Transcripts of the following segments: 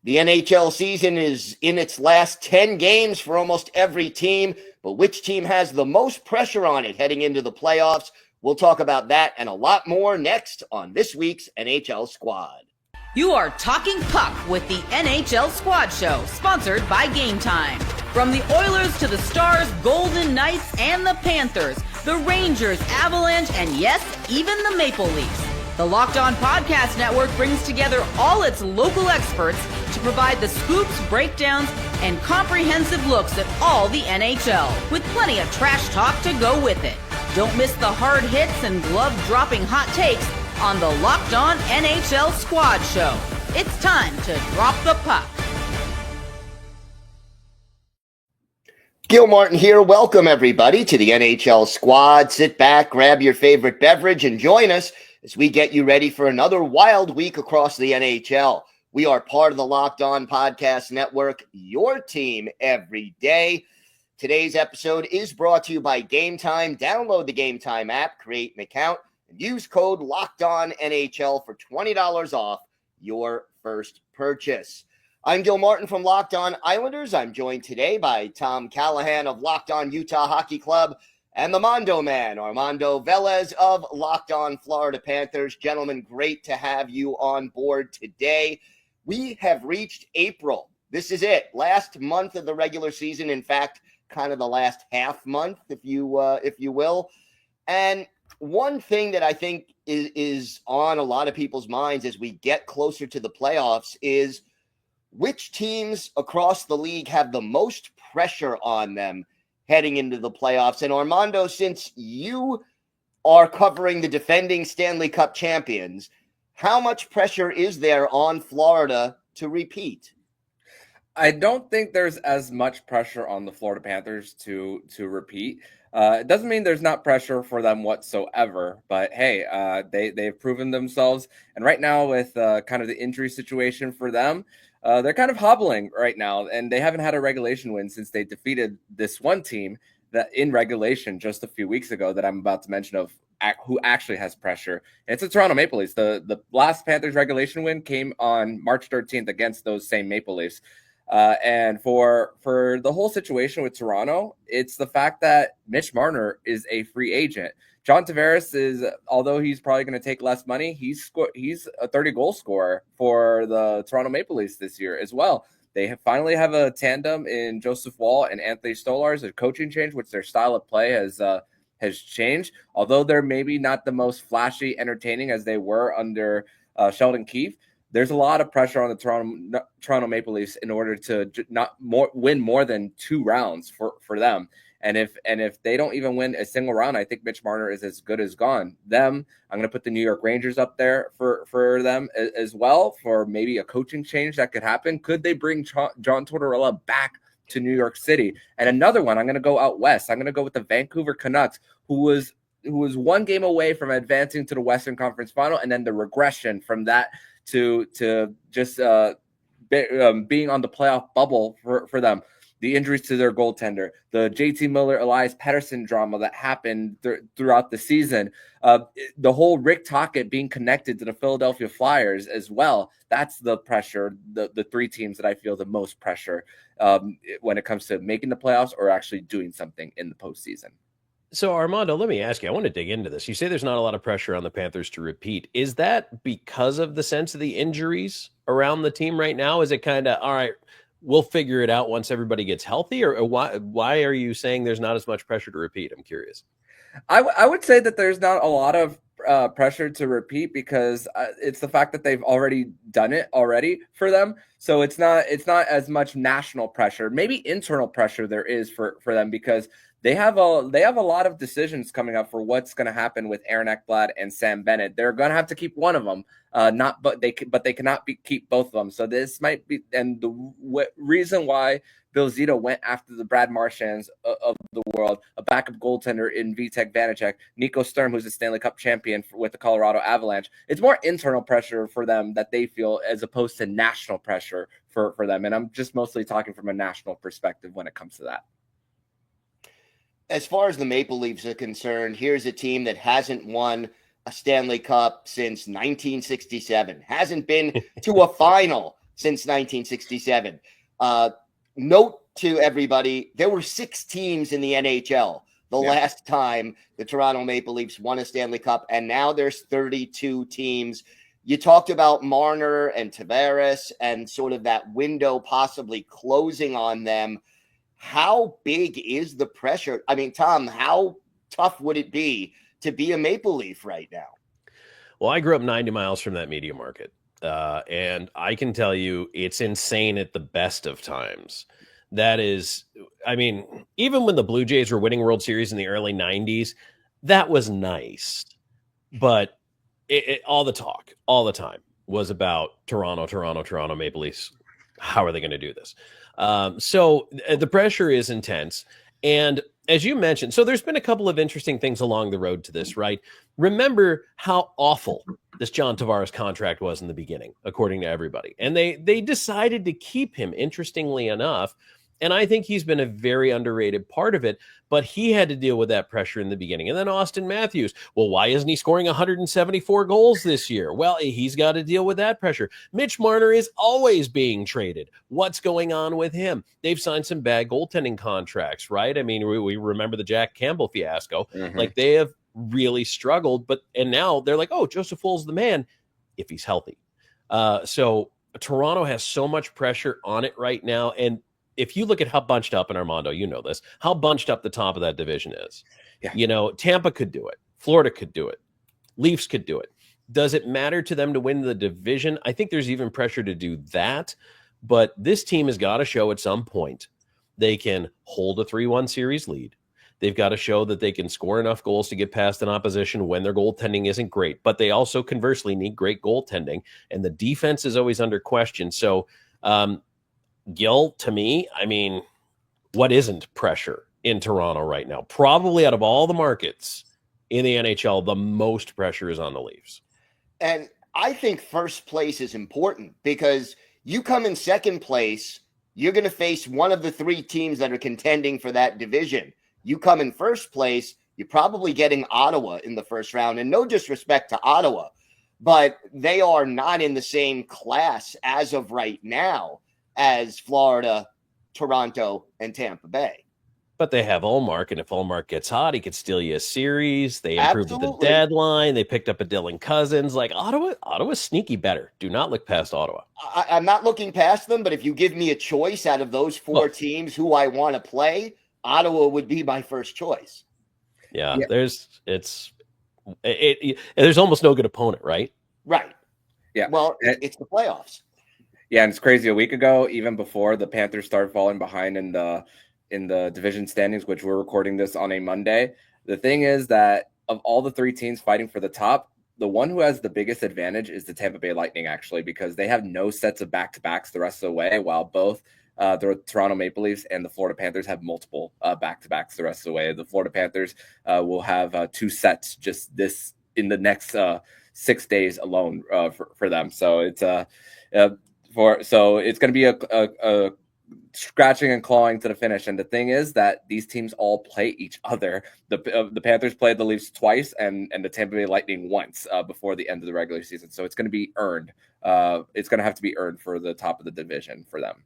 The NHL season is in its last 10 games for almost every team, but which team has the most pressure on it heading into the playoffs? We'll talk about that and a lot more next on this week's NHL Squad. You are talking puck with the NHL Squad Show, sponsored by Game Time. From the Oilers to the Stars, Golden Knights, and the Panthers, the Rangers, Avalanche, and yes, even the Maple Leafs. The Locked On Podcast Network brings together all its local experts to provide the scoops, breakdowns, and comprehensive looks at all the NHL, with plenty of trash talk to go with it. Don't miss the hard hits and glove-dropping hot takes on the Locked On NHL Squad Show. It's time to drop the puck. Gil Martin here. Welcome, everybody, to the NHL Squad. Sit back, grab your favorite beverage, and join us as we get you ready for another wild week across the NHL. We are part of the Locked On Podcast Network, your team every day. Today's episode is brought to you by Game Time. Download the Game Time app, create an account, and use code LOCKEDONNHL for $20 off your first purchase. I'm Gil Martin from Locked On Islanders. I'm joined today by Tom Callahan of Locked On Utah Hockey Club and the Mondo Man, Armando Velez of Locked On Florida Panthers. Gentlemen, great to have you on board today. We have reached April. This is it. Last month of the regular season. In fact, kind of the last half month, if you will. And one thing that I think is on a lot of people's minds as we get closer to the playoffs is which teams across the league have the most pressure on them heading into the playoffs. And Armando, since you are covering the defending Stanley Cup champions, how much pressure is there on Florida to repeat? I don't think there's as much pressure on the Florida Panthers to repeat. It doesn't mean there's not pressure for them whatsoever, but hey, they've proven themselves. And right now with kind of the injury situation for them, they're kind of hobbling right now, and they haven't had a regulation win since they defeated this one team that in regulation just a few weeks ago that I'm about to mention of who actually has pressure. And it's the Toronto Maple Leafs. The last Panthers regulation win came on March 13th against those same Maple Leafs. And for the whole situation with Toronto, it's the fact that Mitch Marner is a free agent. John Tavares is, although he's probably going to take less money, he's a 30-goal scorer for the Toronto Maple Leafs this year as well. They finally have a tandem in Joseph Woll and Anthony Stolarz, a coaching change, which their style of play has changed. Although they're maybe not the most flashy, entertaining as they were under Sheldon Keefe, there's a lot of pressure on the Toronto Maple Leafs in order to win more than 2 rounds for them. And if they don't even win a single round, I think Mitch Marner is as good as gone. I'm going to put the New York Rangers up there for them as well, for maybe a coaching change that could happen. Could they bring John Tortorella back to New York City? And another one, I'm going to go out west. I'm going to go with the Vancouver Canucks, who was 1 game away from advancing to the Western Conference Final, and then the regression from that to just being on the playoff bubble for them. The injuries to their goaltender, the JT Miller, Elias Pettersson drama that happened throughout the season, the whole Rick Tocchet being connected to the Philadelphia Flyers as well. That's the pressure, the 3 teams that I feel the most pressure when it comes to making the playoffs or actually doing something in the postseason. So, Armando, let me ask you, I want to dig into this. You say there's not a lot of pressure on the Panthers to repeat. Is that because of the sense of the injuries around the team right now? Is it kind of, all right, we'll figure it out once everybody gets healthy? Or why are you saying there's not as much pressure to repeat? I'm curious. I would say that there's not a lot of pressure to repeat because it's the fact that they've already done it already for them. So it's not as much national pressure. Maybe internal pressure there is for them because they have a lot of decisions coming up for what's going to happen with Aaron Ekblad and Sam Bennett. They're going to have to keep one of them, but they cannot keep both of them. So this might be, and the reason why Bill Zito went after the Brad Marchands of the world, a backup goaltender in Vitek Vanacek, Nico Sturm, who's a Stanley Cup champion with the Colorado Avalanche. It's more internal pressure for them that they feel as opposed to national pressure for them. And I'm just mostly talking from a national perspective when it comes to that. As far as the Maple Leafs are concerned, here's a team that hasn't won a Stanley Cup since 1967, hasn't been to a final since 1967. Note to everybody, there were 6 teams in the NHL the last time the Toronto Maple Leafs won a Stanley Cup, and now there's 32 teams. You talked about Marner and Tavares and sort of that window possibly closing on them. How big is the pressure? I mean, Tom, how tough would it be to be a Maple Leaf right now? Well, I grew up 90 miles from that media market, and I can tell you it's insane at the best of times. That is, I mean, even when the Blue Jays were winning World Series in the early 90s, that was nice. But all the talk, all the time, was about Toronto Maple Leafs. How are they going to do this? So the pressure is intense. And as you mentioned, so there's been a couple of interesting things along the road to this, right? Remember how awful this John Tavares contract was in the beginning, according to everybody. And they decided to keep him, interestingly enough. And I think he's been a very underrated part of it, but he had to deal with that pressure in the beginning. And then Austin Matthews, well, why isn't he scoring 174 goals this year? Well, he's got to deal with that pressure. Mitch Marner is always being traded. What's going on with him? They've signed some bad goaltending contracts, right? I mean, we remember the Jack Campbell fiasco. Like, they have really struggled, and now they're like, oh, Joseph Wool's the man if he's healthy. So Toronto has so much pressure on it right now. And if you look at how bunched up, and Armando, you know this, how bunched up the top of that division is. Yeah. You know, Tampa could do it. Florida could do it. Leafs could do it. Does it matter to them to win the division? I think there's even pressure to do that. But this team has got to show at some point they can hold a 3-1 series lead. They've got to show that they can score enough goals to get past an opposition when their goaltending isn't great. But they also, conversely, need great goaltending. And the defense is always under question. So, Gil, to me, I mean, what isn't pressure in Toronto right now? Probably out of all the markets in the NHL, the most pressure is on the Leafs. And I think first place is important because you come in second place, you're going to face one of the 3 teams that are contending for that division. You come in first place, you're probably getting Ottawa in the first round. And no disrespect to Ottawa, but they are not in the same class as of right now as Florida, Toronto, and Tampa Bay. But they have Ullmark, and if Ullmark gets hot, he could steal you a series. They improved at the deadline. They picked up a Dylan Cousins. Like, Ottawa's sneaky better. Do not look past Ottawa. I'm not looking past them, but if you give me a choice out of those 4 teams who I want to play, Ottawa would be my first choice. Yeah. There's almost no good opponent, right? Right. Yeah. Well, it's the playoffs. Yeah, and it's crazy. A week ago, even before the Panthers started falling behind in the division standings, which we're recording this on a Monday, the thing is that of all the 3 teams fighting for the top, the one who has the biggest advantage is the Tampa Bay Lightning, actually, because they have no sets of back-to-backs the rest of the way, while both the Toronto Maple Leafs and the Florida Panthers have multiple back-to-backs the rest of the way. The Florida Panthers will have 2 sets just this in the next 6 days alone for them. So it's it's going to be a scratching and clawing to the finish. And the thing is that these teams all play each other. The Panthers played the Leafs twice and the Tampa Bay Lightning once before the end of the regular season. So it's going to be earned. It's going to have to be earned for the top of the division for them.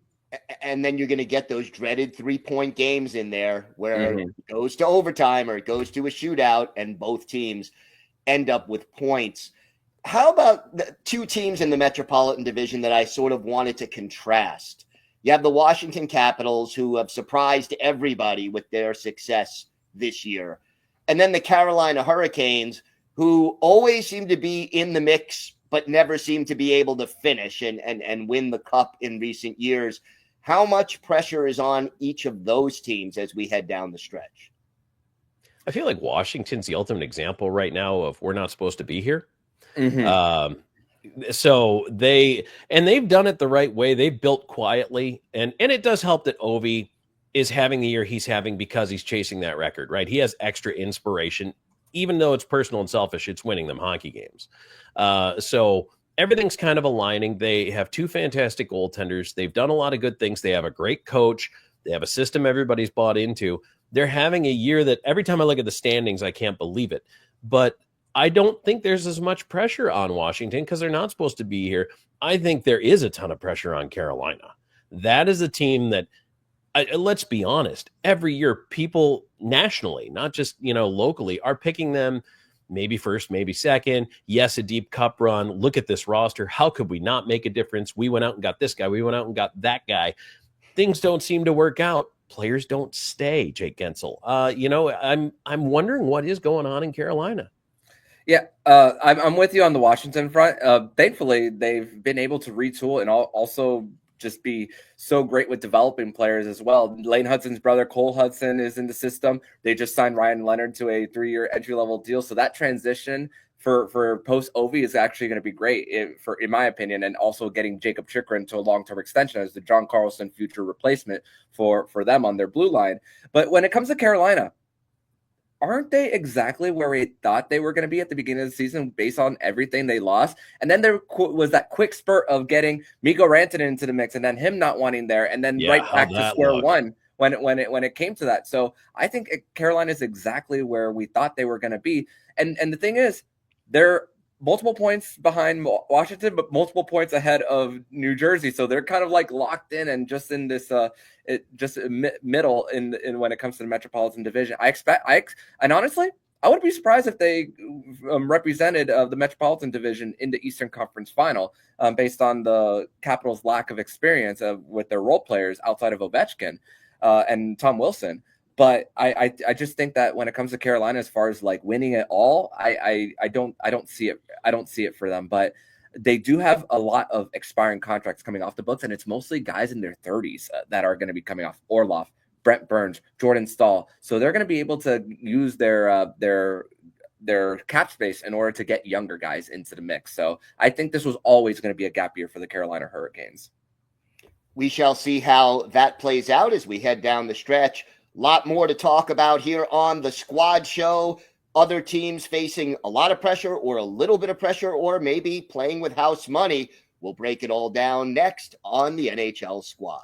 And then you're going to get those dreaded 3-point games in there where it goes to overtime or it goes to a shootout and both teams end up with points. How about the 2 teams in the Metropolitan Division that I sort of wanted to contrast? You have the Washington Capitals, who have surprised everybody with their success this year. And then the Carolina Hurricanes, who always seem to be in the mix, but never seem to be able to finish and win the cup in recent years. How much pressure is on each of those teams as we head down the stretch? I feel like Washington's the ultimate example right now of we're not supposed to be here. So they've done it the right way. They've built quietly, and it does help that Ovi is having the year he's having because he's chasing that record, right? He has extra inspiration, even though it's personal and selfish. It's winning them hockey games. So everything's kind of aligning. They have 2 fantastic goaltenders. They've done a lot of good things. They have a great coach. They have a system everybody's bought into. They're having a year that every time I look at the standings, I can't believe it. But I don't think there's as much pressure on Washington because they're not supposed to be here. I think there is a ton of pressure on Carolina. That is a team that, let's be honest, every year people nationally, not just, locally, are picking them maybe first, maybe second. Yes, a deep cup run. Look at this roster. How could we not make a difference? We went out and got this guy. We went out and got that guy. Things don't seem to work out. Players don't stay, Jake Gensel. I'm wondering what is going on in Carolina. Yeah, I'm with you on the Washington front. Thankfully, they've been able to retool and also just be so great with developing players as well. Lane Hudson's brother, Cole Hudson, is in the system. They just signed Ryan Leonard to a 3-year entry-level deal. So that transition for post-Ovi is actually going to be great, in my opinion, and also getting Jacob Chikrin to a long-term extension as the John Carlson future replacement for them on their blue line. But when it comes to Carolina, aren't they exactly where we thought they were going to be at the beginning of the season based on everything they lost? And then there was that quick spurt of getting Mikko Rantanen into the mix and then him not wanting there and then right back to square one when it came to that. So I think Carolina is exactly where we thought they were going to be. And the thing is, they're multiple points behind Washington, but multiple points ahead of New Jersey. So they're kind of like locked in and just in this middle in when it comes to the Metropolitan Division. And honestly, I would be surprised if they represented the Metropolitan Division in the Eastern Conference Final based on the Capitals' lack of experience with their role players outside of Ovechkin and Tom Wilson. But I just think that when it comes to Carolina, as far as like winning it all, I don't see it. I don't see it for them. But they do have a lot of expiring contracts coming off the books, and it's mostly guys in their 30s that are going to be coming off. Orlov, Brent Burns, Jordan Staal. So they're going to be able to use their cap space in order to get younger guys into the mix. So I think this was always going to be a gap year for the Carolina Hurricanes. We shall see how that plays out as we head down the stretch. Lot more to talk about here on the Squad Show. Other teams facing a lot of pressure or a little bit of pressure or maybe playing with house money. We'll break it all down next on the NHL Squad.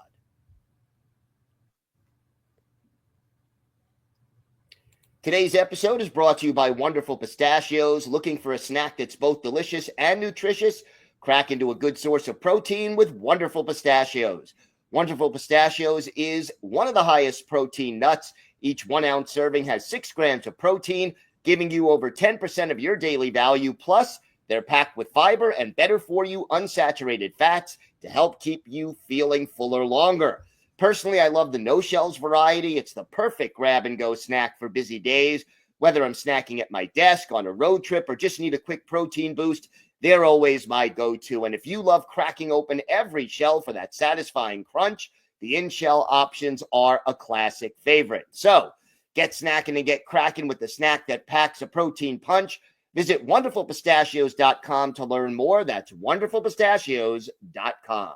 Today's episode is brought to you by Wonderful Pistachios. Looking for a snack that's both delicious and nutritious? Crack into a good source of protein with Wonderful Pistachios. Wonderful Pistachios is one of the highest protein nuts. Each 1 ounce serving has 6 grams of protein, giving you over 10% of your daily value. Plus, they're packed with fiber and better for you unsaturated fats to help keep you feeling fuller longer. Personally, I love the no shells variety. It's the perfect grab and go snack for busy days. Whether I'm snacking at my desk, on a road trip, or just need a quick protein boost, they're always my go-to. And if you love cracking open every shell for that satisfying crunch, the in-shell options are a classic favorite. So get snacking and get cracking with the snack that packs a protein punch. Visit wonderfulpistachios.com to learn more. That's wonderfulpistachios.com.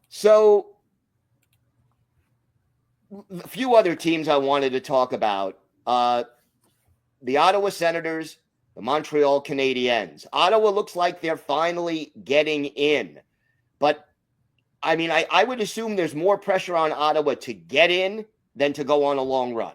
So a few other teams I wanted to talk about. The Ottawa Senators, the Montreal Canadiens. Ottawa looks like they're finally getting in. But, I mean, I would assume there's more pressure on Ottawa to get in than to go on a long run.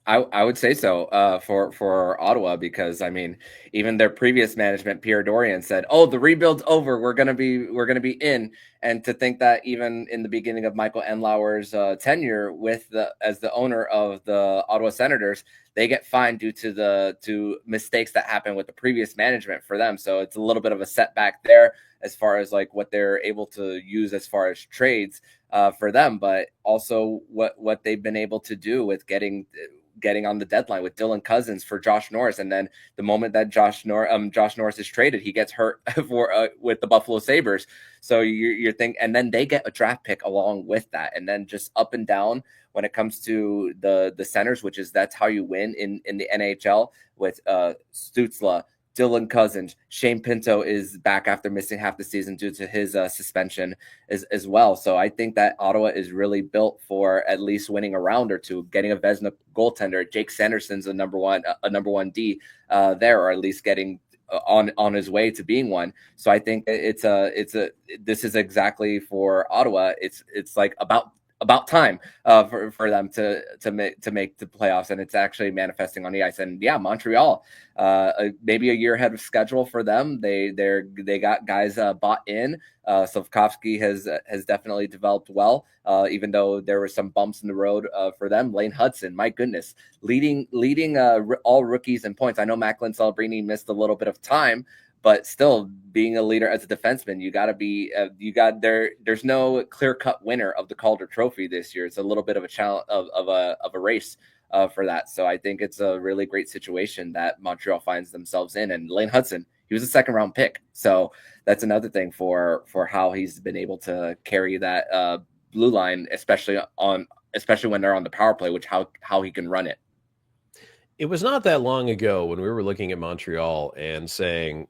I would say so for Ottawa, because I mean, even their previous management, Pierre Dorian, said, "Oh, the rebuild's over. We're gonna be in." And to think that even in the beginning of Michael Enlauer's tenure as the owner of the Ottawa Senators, they get fined due to mistakes that happened with the previous management for them. So it's a little bit of a setback there as far as like what they're able to use as far as trades for them, but also what they've been able to do with getting on the deadline with Dylan Cousins for Josh Norris. And then the moment that Josh Norris is traded, he gets hurt with the Buffalo Sabres. So you're thinking, and then they get a draft pick along with that. And then just up and down when it comes to the centers, that's how you win in the NHL with Stützle, Dylan Cousins. Shane Pinto is back after missing half the season due to his suspension as well. So I think that Ottawa is really built for at least winning a round or two, getting a Vezina goaltender. Jake Sanderson's a number one D there, or at least getting on his way to being one. So I think this is exactly for Ottawa. It's like about about time for them to make the playoffs, and it's actually manifesting on the ice. And yeah, Montreal, maybe a year ahead of schedule for them. They got guys bought in. Slavkovsky has definitely developed well, even though there were some bumps in the road for them. Lane Hudson, my goodness, leading all rookies in points. I know Macklin Celebrini missed a little bit of time, but still being a leader as a defenseman, you got to be, there's no clear cut winner of the Calder Trophy this year. It's a little bit of a challenge of a race for that. So I think it's a really great situation that Montreal finds themselves in. And Lane Hudson, he was a second round pick. So that's another thing for how he's been able to carry that blue line, especially when they're on the power play, which how he can run it. It was not that long ago when we were looking at Montreal and saying,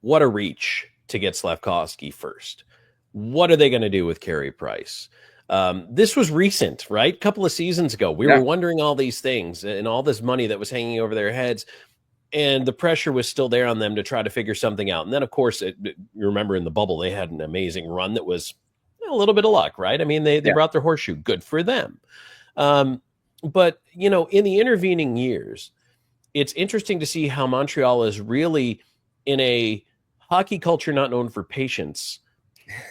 what a reach to get Slavkovsky first. What are they going to do with Carey Price? This was recent, right? A couple of seasons ago. We were wondering all these things and all this money that was hanging over their heads. And the pressure was still there on them to try to figure something out. And then, of course, you remember in the bubble, they had an amazing run that was a little bit of luck, right? I mean, they brought their horseshoe. Good for them. But, in the intervening years, it's interesting to see how Montreal is really, in a hockey culture not known for patience,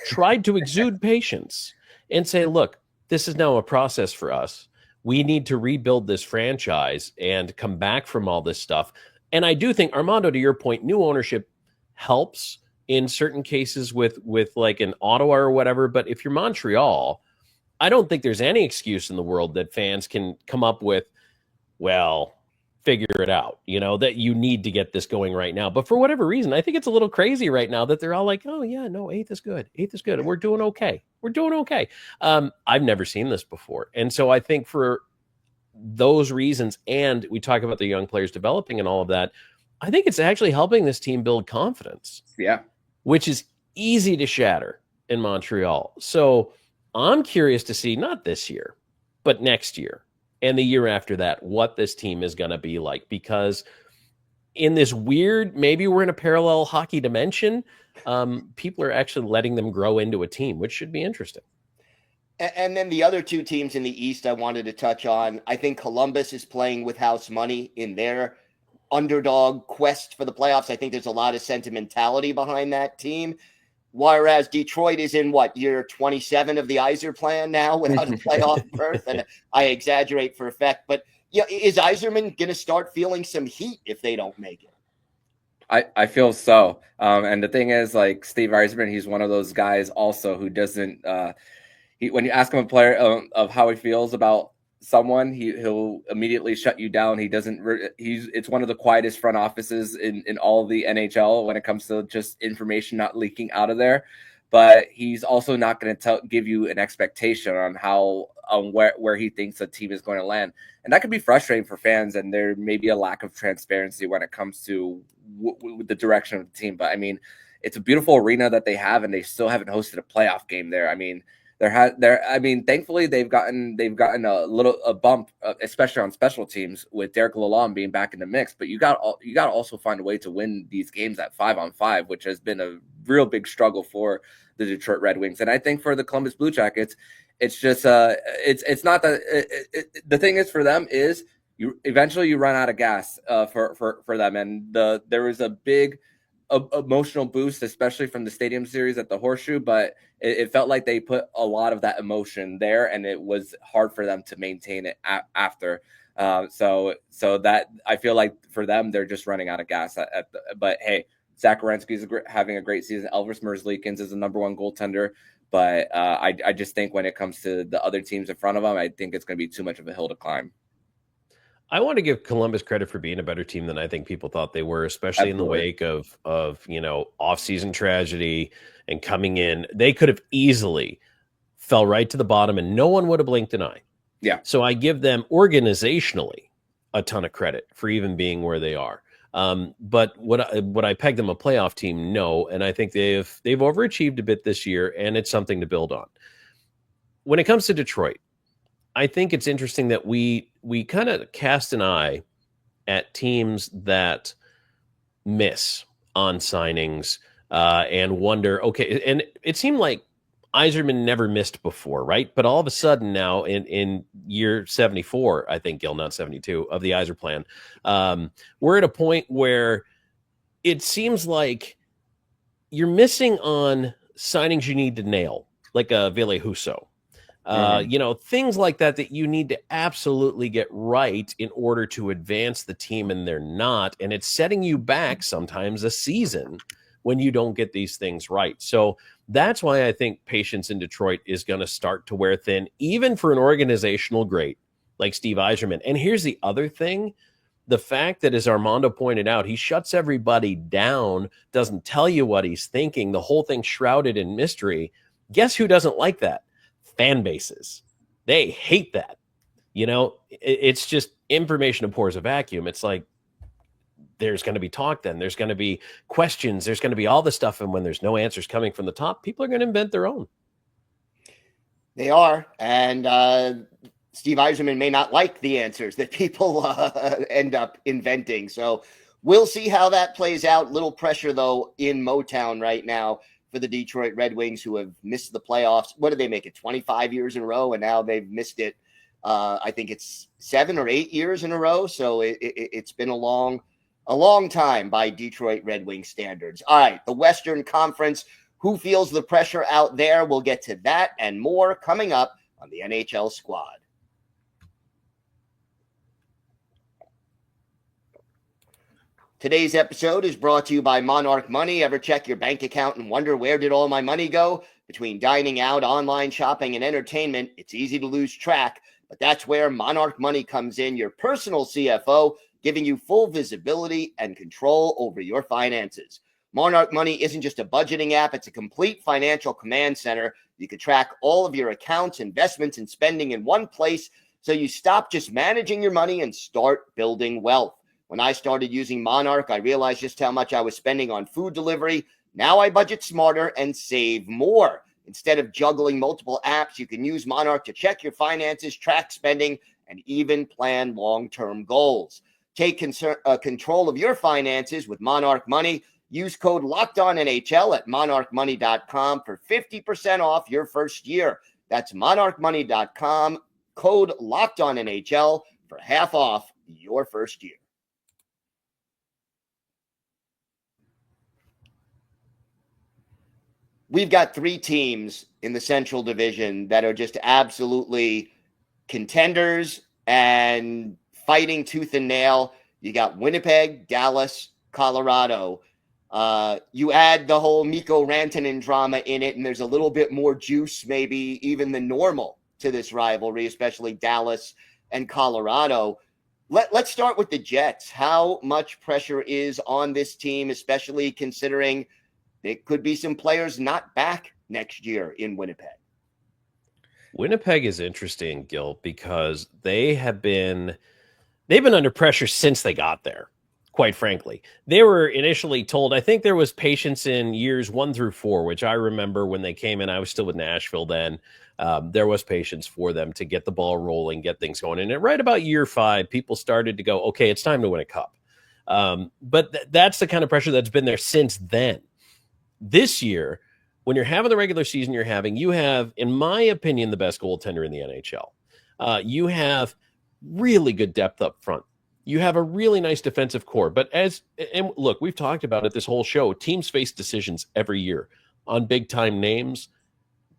tried to exude patience and say, look, this is now a process for us. We need to rebuild this franchise and come back from all this stuff. And I do think, Armando, to your point, new ownership helps in certain cases with like an Ottawa or whatever. But if you're Montreal, I don't think there's any excuse in the world that fans can come up with, well, figure it out, that you need to get this going right now. But for whatever reason, I think it's a little crazy right now that they're all like, oh yeah, no, eighth is good. And we're doing okay. I've never seen this before. And so I think for those reasons, and we talk about the young players developing and all of that, I think it's actually helping this team build confidence. Yeah. Which is easy to shatter in Montreal. So I'm curious to see, not this year, but next year and the year after that, what this team is going to be like. Because in this weird, maybe we're in a parallel hockey dimension, people are actually letting them grow into a team, which should be interesting. And then the other two teams in the East I wanted to touch on, I think Columbus is playing with house money in their underdog quest for the playoffs. I think there's a lot of sentimentality behind that team. Whereas Detroit is in year 27 of the Yzer plan now without a playoff berth. And I exaggerate for effect, but is Yzerman going to start feeling some heat if they don't make it? I feel so. And the thing is, like Steve Yzerman, he's one of those guys also who doesn't, when you ask him a player of how he feels about someone, he'll immediately shut you down. It's one of the quietest front offices in all of the NHL when it comes to just information not leaking out of there. But he's also not going to give you an expectation on where he thinks a team is going to land. And that could be frustrating for fans. And there may be a lack of transparency when it comes to the direction of the team. But I mean, it's a beautiful arena that they have, and they still haven't hosted a playoff game there. I mean, thankfully they've gotten a bump, especially on special teams with Derek Lalonde being back in the mix. But you got to also find a way to win these games at 5-on-5, which has been a real big struggle for the Detroit Red Wings. And I think for the Columbus Blue Jackets, it's just it's not that the thing is for them is you eventually run out of gas for them, and there was a big emotional boost, especially from the Stadium Series at the Horseshoe, but it felt like they put a lot of that emotion there, and it was hard for them to maintain it after. So that I feel like for them, they're just running out of gas. But hey, Zach Werenski's having a great season. Elvis Merzlikins is the number one goaltender, but I just think when it comes to the other teams in front of them, I think it's going to be too much of a hill to climb. I want to give Columbus credit for being a better team than I think people thought they were, especially in the wake of off-season tragedy and coming in. They could have easily fell right to the bottom and no one would have blinked an eye. Yeah. So I give them organizationally a ton of credit for even being where they are. But would I peg them a playoff team? No. And I think they've overachieved a bit this year, and it's something to build on. When it comes to Detroit, I think it's interesting that we kind of cast an eye at teams that miss on signings and wonder, okay, and it seemed like Yzerman never missed before, right? But all of a sudden now in year 74, I think, Gil, not 72, of the Yzer plan, we're at a point where it seems like you're missing on signings you need to nail, like a Ville Husso. Things like that you need to absolutely get right in order to advance the team, and they're not. And it's setting you back sometimes a season when you don't get these things right. So that's why I think patience in Detroit is going to start to wear thin, even for an organizational great like Steve Yzerman. And here's the other thing. The fact that, as Armando pointed out, he shuts everybody down, doesn't tell you what he's thinking, the whole thing shrouded in mystery. Guess who doesn't like that? Fan bases. They hate that. It's just information abhors a vacuum. It's like, there's going to be talk then. There's going to be questions. There's going to be all this stuff. And when there's no answers coming from the top, people are going to invent their own. They are. And Steve Yzerman may not like the answers that people end up inventing. So we'll see how that plays out. Little pressure, though, in Motown right now for the Detroit Red Wings, who have missed the playoffs. What did they make it? 25 years in a row. And now they've missed it. I think it's 7 or 8 years in a row. So it's been a long time by Detroit Red Wing standards. All right, the Western Conference. Who feels the pressure out there? We'll get to that and more coming up on the NHL Squad. Today's episode is brought to you by Monarch Money. Ever check your bank account and wonder, where did all my money go? Between dining out, online shopping, and entertainment, it's easy to lose track. But that's where Monarch Money comes in, your personal CFO, giving you full visibility and control over your finances. Monarch Money isn't just a budgeting app, it's a complete financial command center. You can track all of your accounts, investments, and spending in one place, so you stop just managing your money and start building wealth. When I started using Monarch, I realized just how much I was spending on food delivery. Now I budget smarter and save more. Instead of juggling multiple apps, you can use Monarch to check your finances, track spending, and even plan long-term goals. Take control of your finances with Monarch Money. Use code LOCKEDONNHL at monarchmoney.com for 50% off your first year. That's monarchmoney.com, code LOCKEDONNHL for half off your first year. We've got 3 teams in the Central Division that are just absolutely contenders and fighting tooth and nail. You got Winnipeg, Dallas, Colorado. You add the whole Mikko Rantanen drama in it, and there's a little bit more juice maybe even than normal to this rivalry, especially Dallas and Colorado. Let's start with the Jets. How much pressure is on this team, especially considering there could be some players not back next year in Winnipeg? Winnipeg is interesting, Gil, because they've been under pressure since they got there, quite frankly. They were initially told, I think there was patience in years 1 through 4, which I remember when they came in. I was still with Nashville then. There was patience for them to get the ball rolling, get things going. And right about year 5, people started to go, okay, it's time to win a cup. But that's the kind of pressure that's been there since then. This year, when you're having the regular season you have, in my opinion, the best goaltender in the NHL. You have really good depth up front. You have a really nice defensive core. But look, we've talked about it this whole show. Teams face decisions every year on big-time names.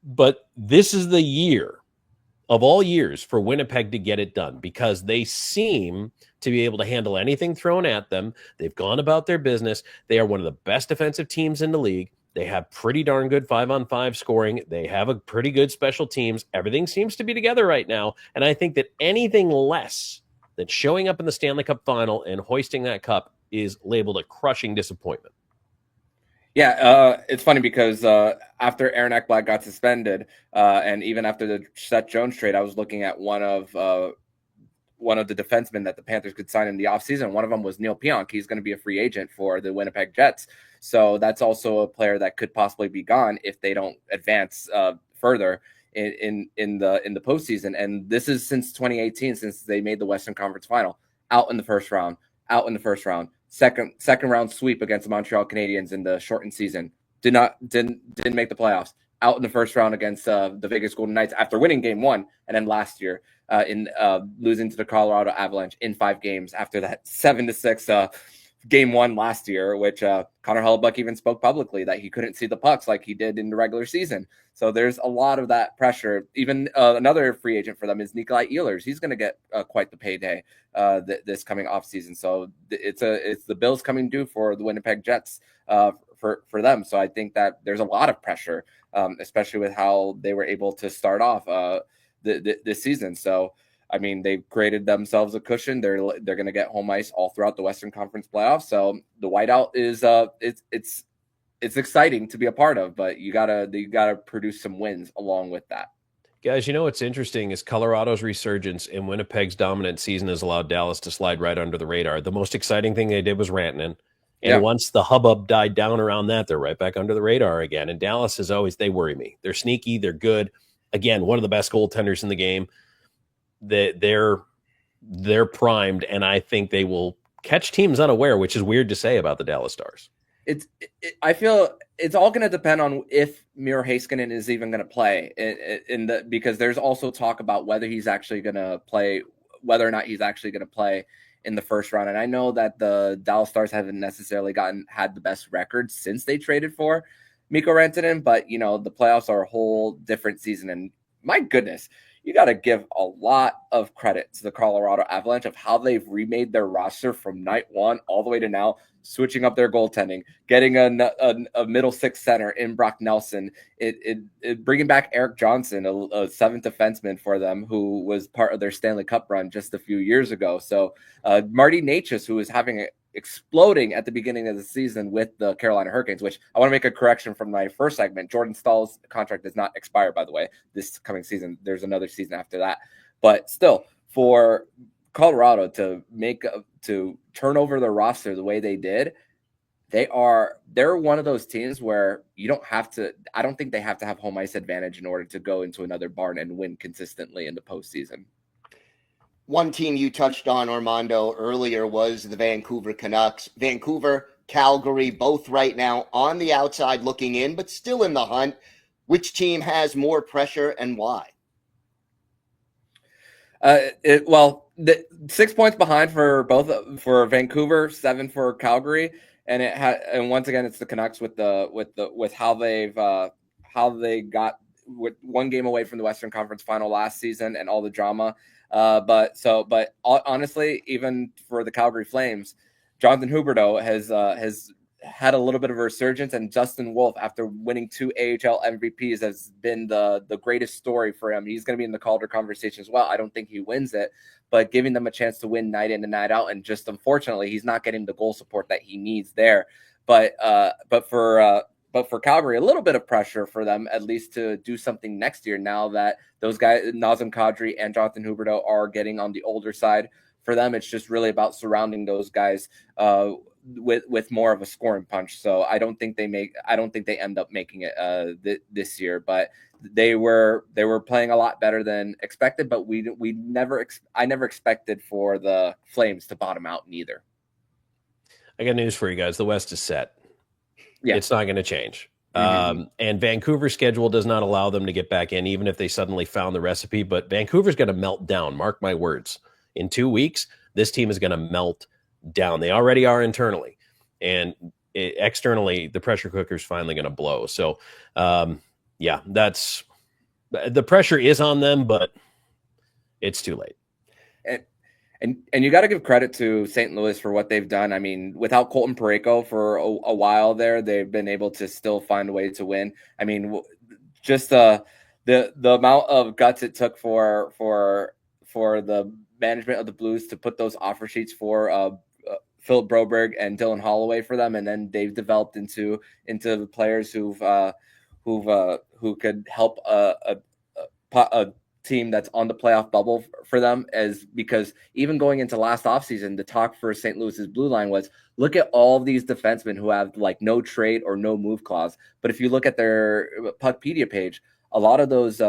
But this is the year of all years for Winnipeg to get it done, because they seem to be able to handle anything thrown at them. They've gone about their business. They are one of the best defensive teams in the league. They have pretty darn good 5-on-5 scoring. They have a pretty good special teams. Everything seems to be together right now. And I think that anything less than showing up in the Stanley Cup final and hoisting that cup is labeled a crushing disappointment. Yeah, it's funny because after Aaron Ekblad got suspended, and even after the Seth Jones trade, I was looking at one of the defensemen that the Panthers could sign in the offseason. One of them was Neil Pionk. He's going to be a free agent for the Winnipeg Jets. So that's also a player that could possibly be gone if they don't advance further in the postseason. And this is since 2018, since they made the Western Conference Final, out in the first round, second round sweep against the Montreal Canadiens in the shortened season. Didn't make the playoffs. out in the first round against the Vegas Golden Knights after winning game 1, and then last year in losing to the Colorado Avalanche in 5 games after that 7-6 game 1 last year, which Connor Hellebuyck even spoke publicly that he couldn't see the pucks like he did in the regular season. So there's a lot of that pressure. Even another free agent for them is Nikolai Ehlers. He's going to get quite the payday this coming offseason. So it's the bills coming due for the Winnipeg Jets for them. So I think that there's a lot of pressure, especially with how they were able to start off this season. So I mean, they've created themselves a cushion. They're going to get home ice all throughout the Western Conference playoffs. So the whiteout is it's exciting to be a part of, but you gotta produce some wins along with that. Guys, you know what's interesting is Colorado's resurgence and Winnipeg's dominant season has allowed Dallas to slide right under the radar. The most exciting thing they did was Rantanen. And once the hubbub died down around that, they're right back under the radar again. And Dallas is always, they worry me. They're sneaky. They're good. Again, one of the best goaltenders in the game. They're primed, and I think they will catch teams unaware, which is weird to say about the Dallas Stars. I feel it's all going to depend on if Miro Heiskanen is even going to play because there's also talk about whether he's actually going to play, whether or not he's actually going to play in the first round. And I know that the Dallas Stars haven't necessarily had the best record since they traded for Mikko Rantanen, but you know, the playoffs are a whole different season. And my goodness, you got to give a lot of credit to the Colorado Avalanche of how they've remade their roster from night 1 all the way to now, switching up their goaltending, getting a middle 6 center in Brock Nelson, bringing back Eric Johnson, a 7th defenseman for them, who was part of their Stanley Cup run just a few years ago. So Marty Necas, who is exploding at the beginning of the season with the Carolina Hurricanes, which I want to make a correction from my first segment. Jordan Stahl's contract does not expire, by the way, this coming season. There's another season after that. But still, for Colorado to turn over the roster the way they did, they're one of those teams where I don't think they have to have home ice advantage in order to go into another barn and win consistently in the postseason. One team you touched on, Armando, earlier was the Vancouver Canucks. Vancouver, Calgary, both right now on the outside looking in, but still in the hunt. Which team has more pressure and why? 6 points behind for Vancouver, 7 for Calgary, and once again it's the Canucks with how they got with 1 game away from the Western Conference Final last season and all the drama. But honestly, even for the Calgary Flames, Jonathan Huberdeau has had a little bit of a resurgence, and Justin Wolfe, after winning 2 AHL MVPs, has been the greatest story for him. He's going to be in the Calder conversation as well. I don't think he wins it, but giving them a chance to win night in and night out, and just unfortunately, he's not getting the goal support that he needs there. But for Calgary, a little bit of pressure for them, at least to do something next year now that those guys, Nazem Kadri and Jonathan Huberdeau, are getting on the older side. For them, it's just really about surrounding those guys with more of a scoring punch. So I don't think they end up making it this year, but they were playing a lot better than expected. But I never expected for the Flames to bottom out neither. I got news for you guys. The West is set. Yeah. It's not going to change. And Vancouver's schedule does not allow them to get back in, even if they suddenly found the recipe. But Vancouver's going to melt down. Mark my words. In 2 weeks, this team is going to melt down. They already are internally. And externally, the pressure cooker is finally going to blow. So, that's the pressure is on them, but it's too late. And you got to give credit to St. Louis for what they've done. I mean, without Colton Parayko for a while there, they've been able to still find a way to win. I mean, just the amount of guts it took for the management of the Blues to put those offer sheets for Philip Broberg and Dylan Holloway for them, and then they've developed into the players who could help a team that's on the playoff bubble for them, because even going into last offseason, the talk for St. Louis's blue line was, look at all these defensemen who have like no trade or no move clause. But if you look at their Puckpedia page, a lot of those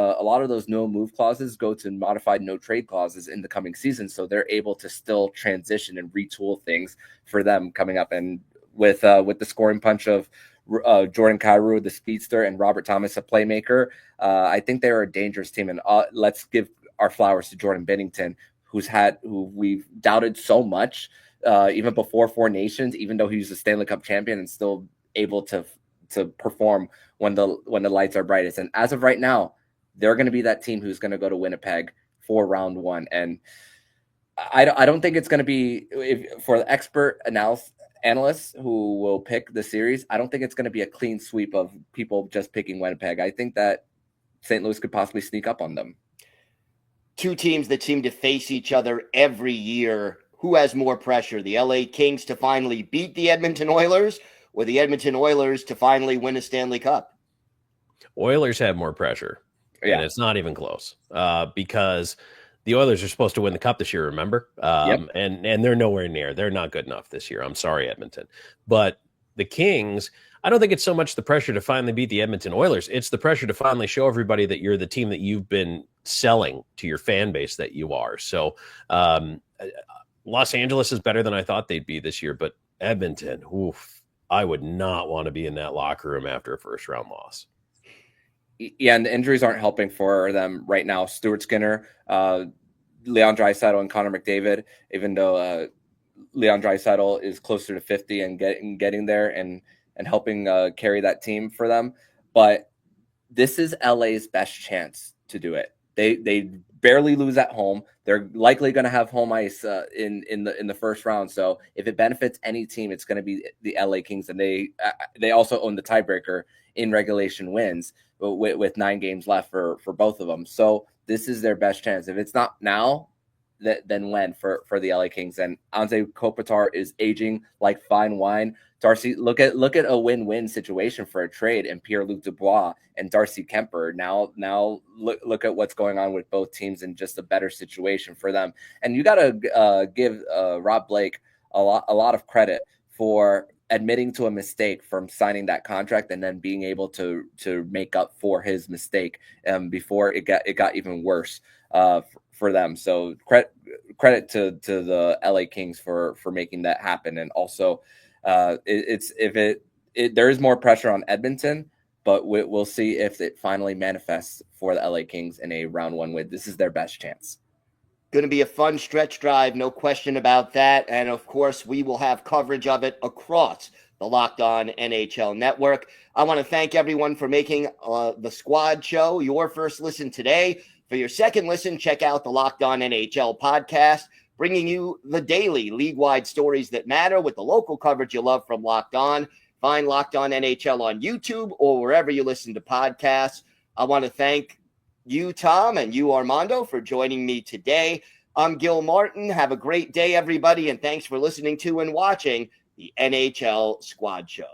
no move clauses go to modified no trade clauses in the coming season. So they're able to still transition and retool things for them coming up. And with the scoring punch of Jordan Kyrou, the speedster, and Robert Thomas, a playmaker. I think they're a dangerous team. And let's give our flowers to Jordan Binnington, who we've doubted so much, even before Four Nations, even though he was a Stanley Cup champion and still able to perform when the lights are brightest. And as of right now, they're going to be that team who's going to go to Winnipeg for round one. And I don't think it's going to be, for the expert analysts who will pick the series, I don't think it's going to be a clean sweep of people just picking Winnipeg. I think that St. Louis could possibly sneak up on them. Two teams that seem to face each other every year. Who has more pressure, the LA Kings to finally beat the Edmonton Oilers, or the Edmonton Oilers to finally win a Stanley Cup? Oilers have more pressure. Yeah. And it's not even close, because the Oilers are supposed to win the Cup this year, remember? Yep. And they're nowhere near. They're not good enough this year. I'm sorry, Edmonton. But the Kings, I don't think it's so much the pressure to finally beat the Edmonton Oilers. It's the pressure to finally show everybody that you're the team that you've been selling to your fan base that you are. So Los Angeles is better than I thought they'd be this year, but Edmonton, oof, I would not want to be in that locker room after a first-round loss. Yeah, and the injuries aren't helping for them right now. Stuart Skinner, Leon Draisaitl, and Connor McDavid, even though Leon Draisaitl is closer to 50 and getting there and helping carry that team for them. But this is LA's best chance to do it. They barely lose at home. They're likely going to have home ice in the first round. So if it benefits any team, it's going to be the LA Kings, and they also own the tiebreaker in regulation wins with 9 games left for both of them. So this is their best chance. If it's not now, then when for the LA Kings? And Anze Kopitar is aging like fine wine. Darcy, look at a win-win situation for a trade in Pierre-Luc Dubois and Darcy Kemper. Now look at what's going on with both teams and just a better situation for them. And you got to give Rob Blake a lot of credit for admitting to a mistake from signing that contract and then being able to make up for his mistake before it got even worse for them. So credit to the LA Kings for making that happen. And also there is more pressure on Edmonton, but we'll see if it finally manifests for the LA Kings in a round one win. This is their best chance. Going to be a fun stretch drive, no question about that. And of course, we will have coverage of it across the Locked On NHL network. I want to thank everyone for making the Squad Show your first listen today. For your second listen, check out the Locked On NHL podcast, bringing you the daily league-wide stories that matter with the local coverage you love from Locked On. Find Locked On NHL on YouTube or wherever you listen to podcasts. I want to thank you, Tom, and you, Armando, for joining me today. I'm Gil Martin. Have a great day, everybody, and thanks for listening to and watching the NHL Squad Show.